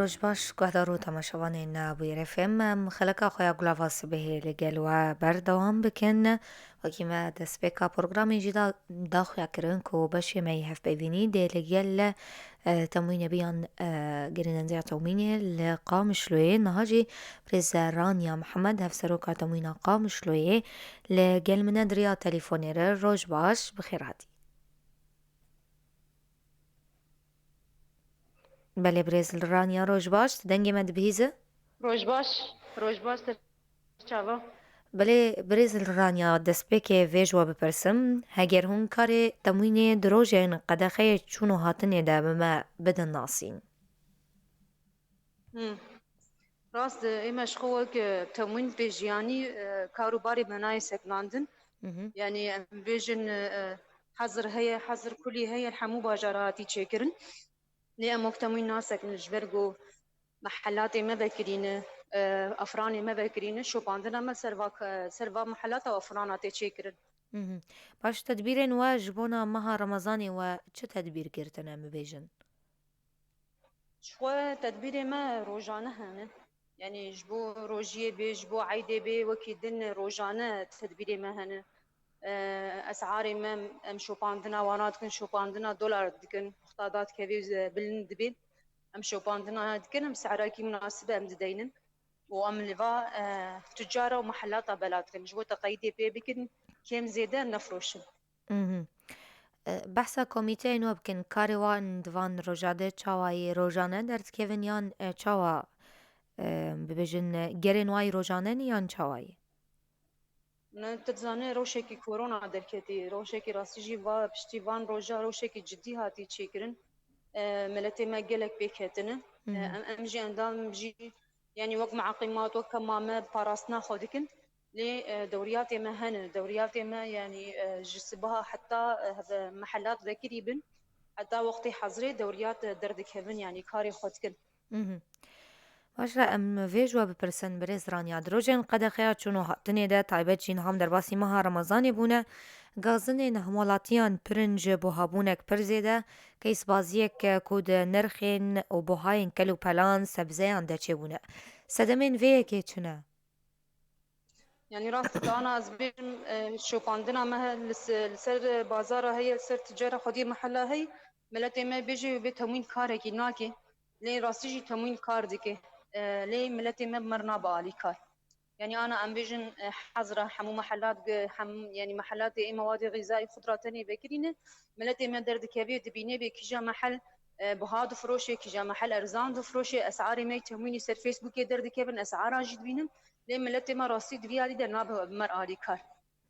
روش باش گهدارو تماشاوانین بویر FM خلقا خویا گلاواس به لگل و بردوام بکن وکی ما دست بکا پروگرامی جدا دا خویا کرن کو بشی می هف ببینی دی لگل تموین بیان گرینن زیاد تموینی لقام شلوی نهاجی برز رانیا محمد هف سروکا تموین قام شلوی لگل من دریا تليفوني روش باش بخير هادي بله برز رانیا روش باش دنگی مد بهیزه روش باش روش باش چاوا بله برزیل رانیا دست که ویجوا بپرسم هگر هون کار تموین دروژن قدخه چونو هاتنه ده بما بدن ناسین راست ایمش خواه که تموین بیجیانی کاروباری بنای سکناندن يعني فيجن حظر هي حظر كلي هي الحمو باجاراتي تشكرن لي اموك تموين ناسك نجبرجو محلات ما بكرين افراني ما بكرين شو باندنا ما سروا محلات وافرانات تشكرن باش تدبیرن و جبونا مها رمضانی و چه تدبیر کرتنه مبیجن؟ شو تدبيري ما روجانه هنا يعني جبو روجيه بي جبو عيدي بي وكيدن روجانه تدبيري ما هنا اسعاري ما ام شوباندنا وانات كن شوباندنا دولار دكن مختادات كبير بلند بي ام شوباندنا دكن ام سعراكي مناسبه ام ددينن وام لفا تجاره ومحلات بلاد كن جبو تقيدي بي بكن كم زياده نفروشن بحثا کمیته نو بکن کاری وان دوان روجاده چاوای روجانه درد کهون یان چاوا ببیجن گرین وای روجانه نیان چاوای تتزانه روشکی كورونا دركتي روشکی راستيجي و پشتیوان روجا روشکی جدی هاتی چیکرن ملتي ما قالك بيكتنا ام جي اندام بجي يعني وقت معقيمات وقت ما باراسنا خودكن لي دوريات ما هن دوريات ما يعني جسبها حتى هذا محلات ذكري بن حتى وقتي حظري دوريات دردك هبن يعني كاري خودكن باشه ام ویجوا بپرسن برز رانیا دروژن قدخیا چونو هاتنه ده تایبت جین هم در باسی ماه رمضانی بونه گازن نهمالاتیان پرنج بوهابونک پرزیده کیس بازیک کود نرخین و بوهاین کلو پلان سبزیان ده چه بونه سدمین ویه که چونه يعني راست انا ازبير شوف عندنا ما لسر بازار هي لسر تجاره خدي محلها هي ملتي ما بيجي بتموين كاركي ناكي لي راستيجي تموين كار ديكي لي ملتي ما مرنا بالي كار يعني انا ام فيجن حظره حمو محلات يعني محلات اي مواد غذائي خضرات تانية بكرينه ملتي ما درد كبير دبيني بكجا محل بهاد فروشي كجا محل ارزان فروشي اسعاري ما تمويني سر فيسبوك درد كبن اسعارها جد بينم لي ملتي ما راسي دبيالي در نابه مر الي كار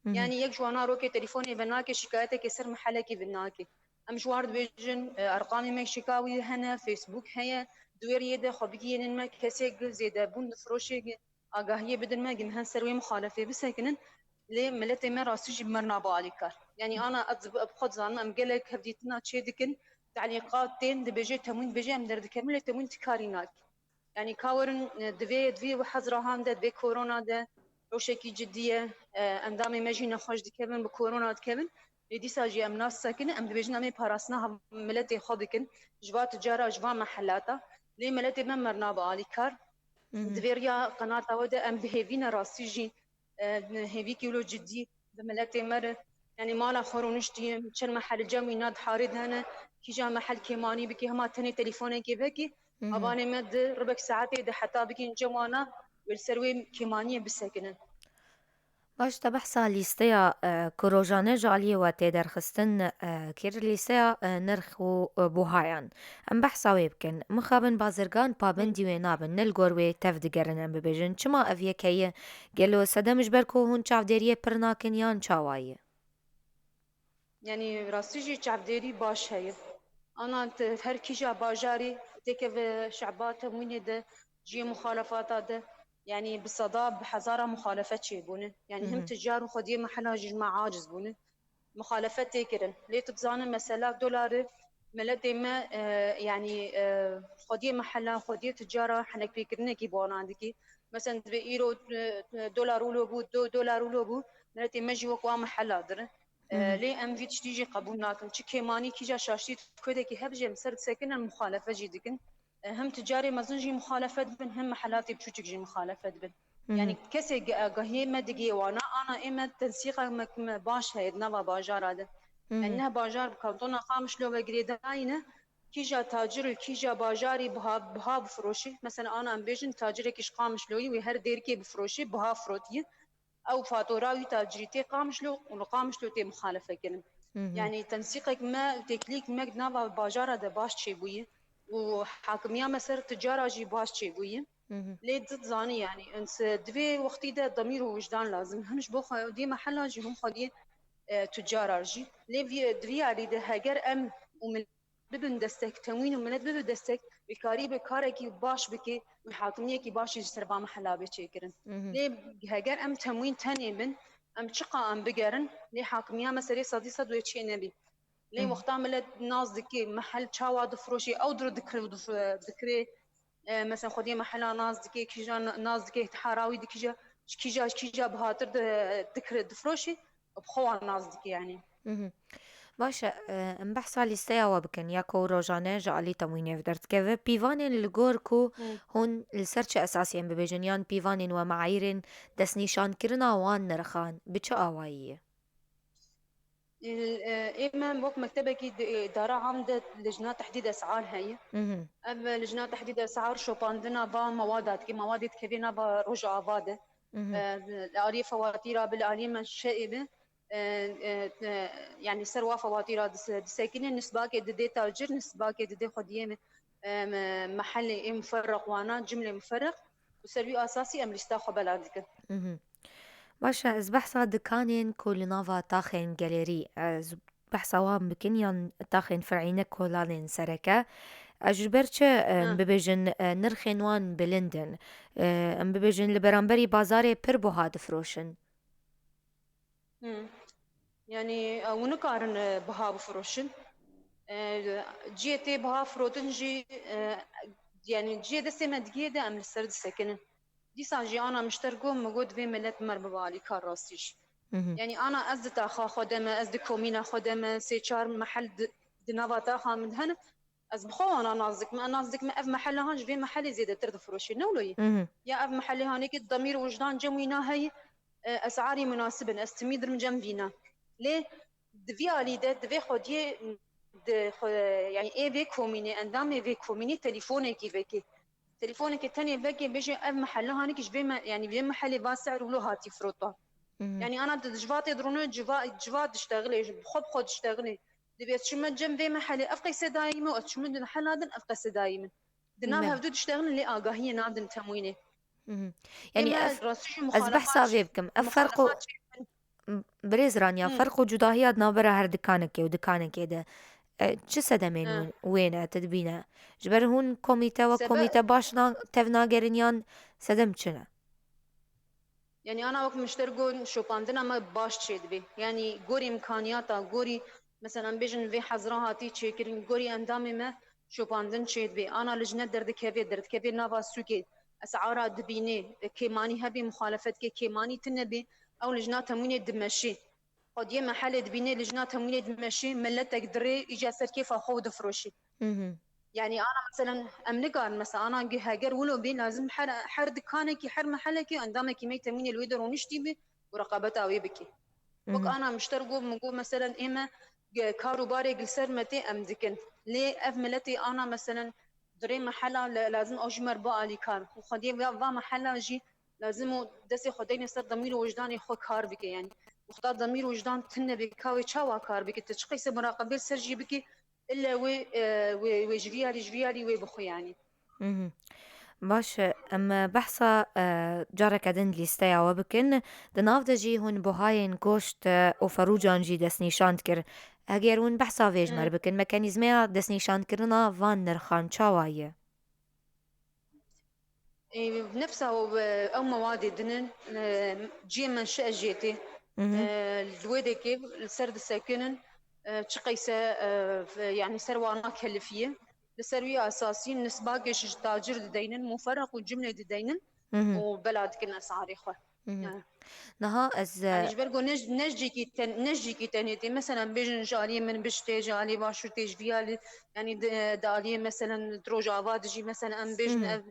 يعني يك جوانا روكي تليفوني بناكي شكايتك سر محلك بناكي ام جوارد بيجن ارقامي ما شكاوي هنا فيسبوك هي دوير يده خبيكي ما كسي زيده بون فروشي آگاهی بدن ما جم هنسروي مخالفة بسكنن ليه ملتي ما راسيج بمرنا بالكار يعني أنا أذب بخد زان أم قلك هديتنا تشيدكن تعليقات تين دبيجي تموين بيجي أم درد كملة تموين تكاريناك يعني كاورن دبي وحزرة هاندا دبي كورونا ده روشكي جدية أندامي ماجي نخش دكمن بكورونا دكمن لدي ساجي أم ناس ساكنة أم دبيجنا أمي باراسنا ملتي خودكن جوا تجارة جوا محلاتا ليه ملتي ما مرنا بالكار دفيريا قناة ودا أم بهيفينا راسيجي هيفي كيلو جدي بملاتي مر يعني مالا خورونشتي شن محل جامي ناد حارد هنا كي جا محل كيماني بكي هما تاني تليفوني كي بكي أباني مد ربك ساعتي ده حتى بكي جوانا والسروي كيمانية بسكنن باش تبحثا لیستیا کروجانه جالی و تیدر خستن کر لیستیا نرخ و بوهایان ام بحثا ویبکن مخابن بازرگان پابندی و نابن نلگور و تفدگرن ام ببیجن چما اویه که گلو سدمش برکو هون چاودریه پرناکن یان چاوایه يعني راسيجي تعبديري باش هي أنا هر كيجا باجاري تكف شعبات وين ده جي مخالفات ده يعني بصداب بحزارة مخالفات شيبونه يعني هم تجار وخدي محلها جماعة عاجز بونه مخالفات تكرن ليه تبزان مثلا دولار ملدي ما يعني خدي محلها خدي تجارة حنك بيكرنا كي بونا عندكي مثلا بإيرو دولار ولو بو دولار ولو بو ملدي ما جي وقوا محلها در لي ام في تشتيجي قبول ناكن تشي كيماني كيجا شاشتي كودكي هبجي مسرد ساكن المخالفه جي دكن هم تجاري مزن جي مخالفة بن هم محلاتي بشوشك جي مخالفة بن يعني مهم. كسي قهي ما دقي وانا إما تنسيق باش هيد نوا باجار هذا مهم. انها باجار بكرتونة خامش لو بقري داينه كيجا تاجر كيجا باجاري بها بفروشي مثلا انا ام بيجن تاجري كيش قامش لوي وهر دير كي بفروشي بها فروتي او فاتوراوي تاجريتي قامش لو وقامش لو تي مخالفه كلم مهم. يعني تنسيقك ما تكليك ما نافا باجارة ده باش تشيبوي وحاكمية مسار تجارة جي باش تشيبوي مهم. ليه ضد زاني يعني انس دوي وقتي ده ضمير ووجدان لازم همش بوخا دي محل جي هم خدي تجارة جي ليه في دوي علي ده هاجر ام ومن ببن دستك تموين ومن ببن دستك بكاري بكاركي باش بكي وحاكمية كي باش يجسر با محلا بيشكرن مهم. ليه هاجر ام تموين تاني بن ام تشقى ام بقرن ليه حاكمية مساري صدي صد ويتشي نبي لي مهم. وقتا ملت ناز دكي محل تشاوا دفروشي او درو ذكري مثلا خدي محل ناز دكي كيجا ناز دكي تحراوي دكيجا كيجا بهاتر ذكر دفروشي بخوا ناز دكي يعني مهم. باشه ام بحثا لیستیا و بکن یکو روزانه جالی تموینه بدرد که و پیوانین لگور کو هون السرچ اساسی ام ببیجنیان پیوانین و معاyirin دسنیشان کرنا وان نرخان بچه آوائیه إما وقت مكتبك إدارة عامة لجنة تحديد أسعار هي مهم. أما لجنة تحديد أسعار شو باندنا با موادات كي مواد كبيرة با رجع فاده مهم. الآلية فواتيرها بالآلية الشائبة يعني سروا فواتيرها دساكنة نسبة كده تاجر نسبة كده خدية محل مفرق وانا جملة مفرق وسروي أساسي أم لستا بلادك مهم. باشه از بحثا دکانین کل نافا تاخین گالری از بحثا وام بکنیان تاخین فرعینه کولانین سرکه اجبرچه ببیجن نرخین وان بلندن ام ببیجن لبرانبری بازار پر بوها دفروشن يعني ونقارن بها بفروشن جيتي بها فروتن جي يعني جي دسي مدقيدة أم لسرد سكنن دي ساجي أنا مشتركو موجود في ملت مربوالي كار راستيش مهم. يعني أنا أزد تاخا خدمة أزد كومينا خدمة سيشار محل دنافا تاخا من هنا از بخو انا نازك ما نازك ما اف محل هانج في محل زيادة ترد فروشي نولوي مهم. يا اف محل هانيك الضمير وجدان جمينا هي اسعاري مناسبة استميد من جنبينا ليه دفيالي ده دفي خديه يعني ايه في كوميني اندام في كوميني تليفونك فيكي تليفونك الثاني بكي بيجي اف محل هانيك يعني في محل باسعر ولو هاتي فروطه مهم. يعني انا جفاتي درونو جفات تشتغلي بخب تشتغلي دبي تشم جنبي محلي افقي دايما وتشم محل هذا افقي دايما دنا ما هفدو تشتغل اللي اقاهيه نادن تموينه مهم. يعني اما راسش از مخالفات بحثا بكم مخالفات أفرقوا بريز رانيا امم فرق جداهيات نابرة هر دكانك ودكانك ده چه سدمين اه وين تدبينا جبر هون كوميتا سبب وكوميتا باشنا تفنا جرينيان سدم چنا يعني انا وقت مشتركون شو باندنا ما باش تشيد بي يعني غوري امكانياتا غوري مثلا بيجن في حزرها تي تشيكرين غوري اندامي ما شو باندن تشيد بي انا لجنه درد كيفي نافا سوكي اسعارها دبيني كيماني هبي مخالفت كيماني تنبي او لجنه تمويني دمشي قد يما محل دبيني لجنه تمويني دمشي ملتك دري اجا كيف اخو دفروشي مهم. يعني انا مثلا امنقان مثلا انا هاجر ولو بي لازم حر دكانك حر محلك عندما مي تمين الويدر ونشتي بي ورقابتها ويبكي وك مهم. انا مشترقو مقول مثلا اما كارو باري جلسر متي امدكن ليه افملتي انا مثلا دري محلا لازم اجمر بالي كار وخدي با محلا جي لازم دسي خديني صار ضمير وجداني خو كار بك يعني وخدا ضمير وجدان تنبي كاوي تشاوا كار بك تشقيس مراقبه سرجي بك الا وي جفيالي وي بخو يعني مهم. باش اما بحثا جارك دن ليستيا وبكن دناف دجي هون بوهاين كوشت وفروجان جي دسنيشاند كر اگر هون بحثا فيجمر بكن ميكانيزميا دسنيشاند كرنا فان نرخان چاوايه بنفسها او مواد دنن جي منشأ جيتي مهم. الدويدة كيف السرد ساكنن تشقيسة يعني سروانا كلفية لسروية أساسي نسبة قش تاجر دينن مفرق والجملة دينن مهم. وبلاد كنا أسعار إخوة مهم. يعني نها از يعني جبرقو نجيكي تنيتي مثلا بيجن جالي من بشتي جالي باشو تجفيالي يعني دالي مثلا دروجافا دجي مثلا ام مهم. بيجن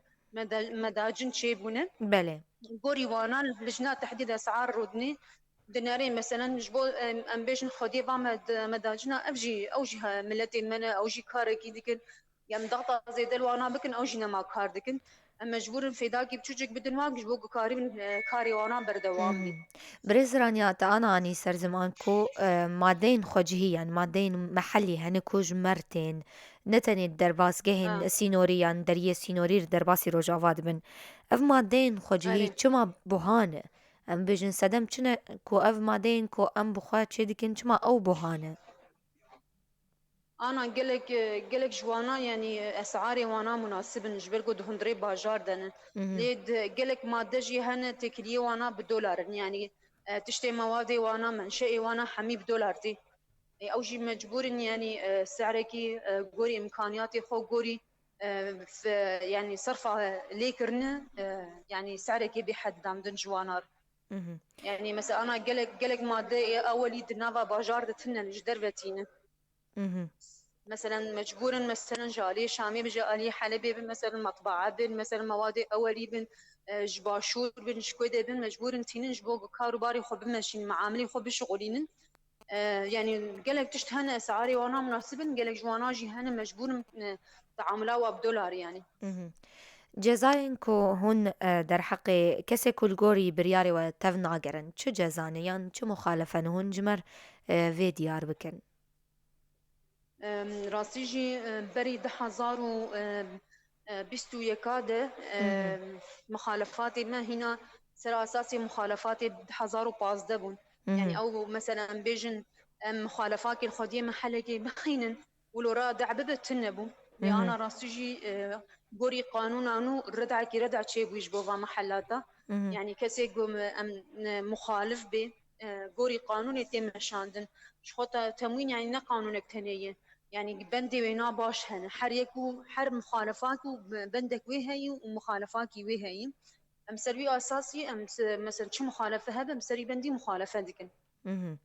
مداجن شيبونه بله. قوري وانا لجنة تحديد اسعار رودني ديناري مثلا جبو ام بيجن خدي با مداجنا افجي اوجها ملتي من اوجي كاركي ديكن يعني ضغطه زي وانا بكن اوجي ما كار ديكن اما مجبور في داكي بتشوجك بدن واق جبو كاري وانا بردوام بي مهم. بريزرانيا أنا أني سر زمان كو مادين خوجهي يعني مادين محلي هنكو جمرتين نتني الدرباس جهن اه سينوريان دريه سينورير درباسي روجافاد بن اف مادين خوجهي اري چما بوهانه ام بيجن سدم چنه كو اف مادين كو ام بخوا چه ديكن چما او بوهانه. انا قلك جوانا يعني اسعاري وانا مناسب نجبر قد هندري باجار دنا مهم. ليد قلك ماده جي هنا تكلي وانا بالدولار يعني تشتري موادي وانا منشئي وانا حمي بدولار دي او جي مجبور يعني سعركي قوري امكانياتي خو قوري في يعني صرفه ليكرنا يعني سعركي بحد دام دن جوانار مهم. يعني مثلا انا قلك ماده اولي دنافا باجار دتنا نجدربتينا مهم. مثلا مجبورا مثلا جالي شامي بجالي حلبي بن مثلا مطبعه بن مثلا مواد اولي بن جباشور بن شكوده بن مجبور تينن جبو كاروباري خو بمشي معاملي خو بشغلين يعني قالك تشتهن اسعاري وانا مناسبا قالك جوانا جي هنا مجبور تعاملها بدولار يعني مهم. جزاين كو هون در حق كسي كل جوري برياري و تف ناگرن چو جزانه يان چو مخالفن هون جمر في ديار بكن. راستی جی بری 2021 مهم. مخالفات ما هنا سر اساسی مخالفات 2015 بون يعني مهم. او مثلا بيجن مخالفات الخديه محلكي بخينن ولو رادع ببتنبو اللي مهم. انا راسي جي قوري قانون انو ردع كي ردع شي بويش بوفا محلاتا مهم. يعني كسي قوم مخالف به قوري قانون يتم شاندن شخوطه تموين يعني نا قانونك تنيه يعني بندي وينا باش هن حر يكو حر مخالفات بندك وهي ومخالفات وهي ام سربي اساسي ام مثلا شو مخالفه هذا ام سري بندي مخالفه ديكن مهم.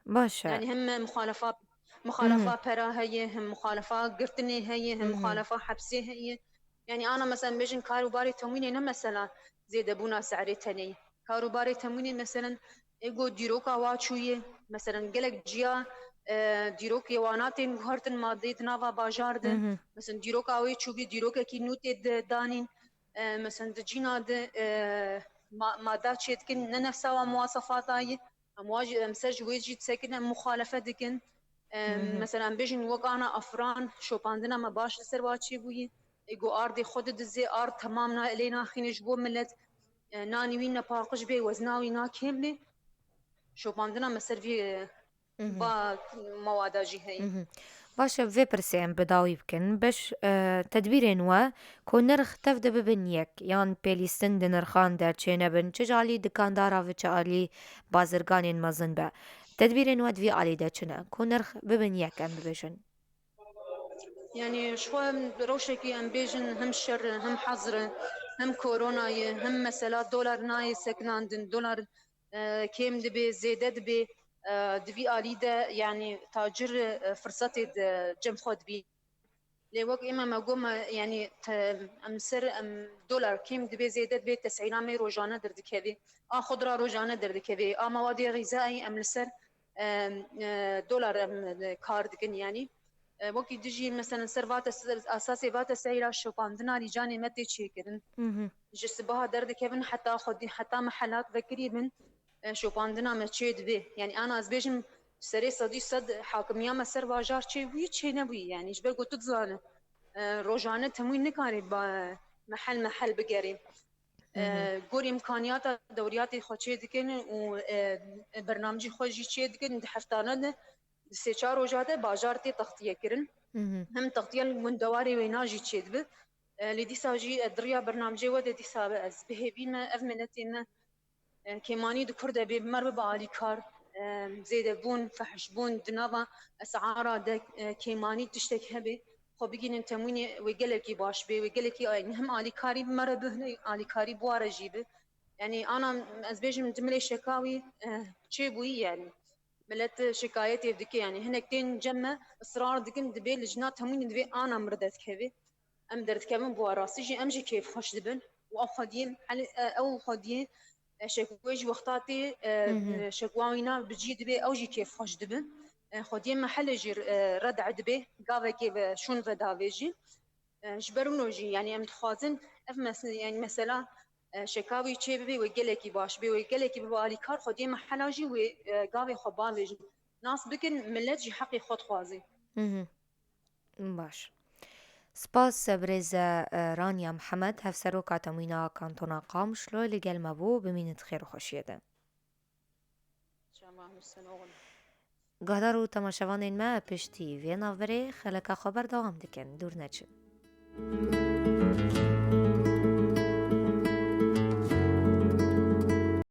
باشا. يعني هم مخالفات مهم. برا هي هم مخالفات قرتني هي هم مهم. مخالفات حبسي هي يعني انا مثلا بيجن كاروباري تمويني انا مثلا زي دبونا سعري تني كاروباري تمويني مثلا ايجو ديروكا واتشويه مثلا قلق جيا ديروك يواناتين غهرتن ماديت نافا باجاردن مهم. مثلا ديروكا وي تشوبي ديروكا كي نوتي دانين مثلا دجينا مادات شيتكن نفسها مواصفات هاي امواج مسج ويجي تسكن مخالفه دكن مهم. مثلا بيجن وقانا افران شو باندنا ما باش سرواتشي بوي يقو ارضي خد دزي ارض تمامنا الينا خينش بو ملت ناني وين باقش بي وزناوي نا كيملي شو باندنا مسرفي مهم. با موادا جي هي مهم. باشا في برسيم بداوي بكن باش تدبيرين و كو نرخ تفد ببنيك يان بيلي سند نرخان در چينه بن چجالي دكاندارا و چالي بازرگانين مزن با تدبيرين و دوي آلي دا چنه كو نرخ ببنيك ام ببشن. يعني شو روشكي ام بيجن هم شر هم حظر هم كورونا هم مسألة دولار ناي سكناندن دولار كيم دبي زيادة دبي دبي آلي دا يعني تاجر فرصة جم خود بي لوك إما ما قوم يعني أم سر أم دولار كيم دبي زيادة دبي 90 مي روجانا دردكبي خضرة روجانا دردكبي مواد غذائي أم لسر دولار أم كاردكن يعني وەکی دژی مەسەن سەر ئاساسی باتە سەیرا شۆپاندنا لیجانی مەتێ چێکردن مهم. ji sibaha derdikevin heta xwedî heta mehelat vekirî bin şopandina me çê dibê yani an ez bêjim serê sedî sed hakimiya me ser bajar çê bûyî çê nebûyî yani ji ber ku tu dizane rojane temwîn nikarî mehel mehel bigerî مهم. gorî imkaniyata dewriyatê xwe çê dikin û bernamecî xwe jî çê dikin di heftane de sê çar roja de bajar tê textiye kirin مهم. هم تغطية المندواري ويناجي تشيدب لديسا جي دريا برنامجي ود ديسا از بهبين افمنتين كيماني دكرده بمر بعالي كار زيد بون فحش بون دنابا اسعارا د كيماني تشتك هبي خو بيجين تمويني ويقلكي باش بي ويقلكي هم الي كاري مر بهني الي كاري بواره جيبه يعني أنا از بيجم جملة شكاوي شي بوي يعني ملت شكايتي بدك يعني هنا كتين جمع إصرار دكن دبي لجنات همين دبي أنا مردت كيفي أم درت كمان بوا راسي جي أمجي كيف خوش دبن وأو خدين أو خدين شكويج وقتاتي مهم. شكواوينا بجي دبي أو جي كيف خوش دبن خدين محل جي رد عدبي قاوة كيف شون ردا بيجي جبرونو جي يعني ام تخوازن اف يعني مثلا شكاوي چه ببي وگلکی باش بي وگلکی ببالي كار خودي محلا جي و قاوي خبان بيجي ناس بكن ملت جي حقي خود خوازي مهم. باش سپاس برز رانیا محمد هفسروکا تموینا کانتونا قام شلو لگل مبو بمینت خیر و خوشیده شما مسنون گهدار و تماشوان ما پشتی وی ناوری خلکا خبر دوام دکن دور نچن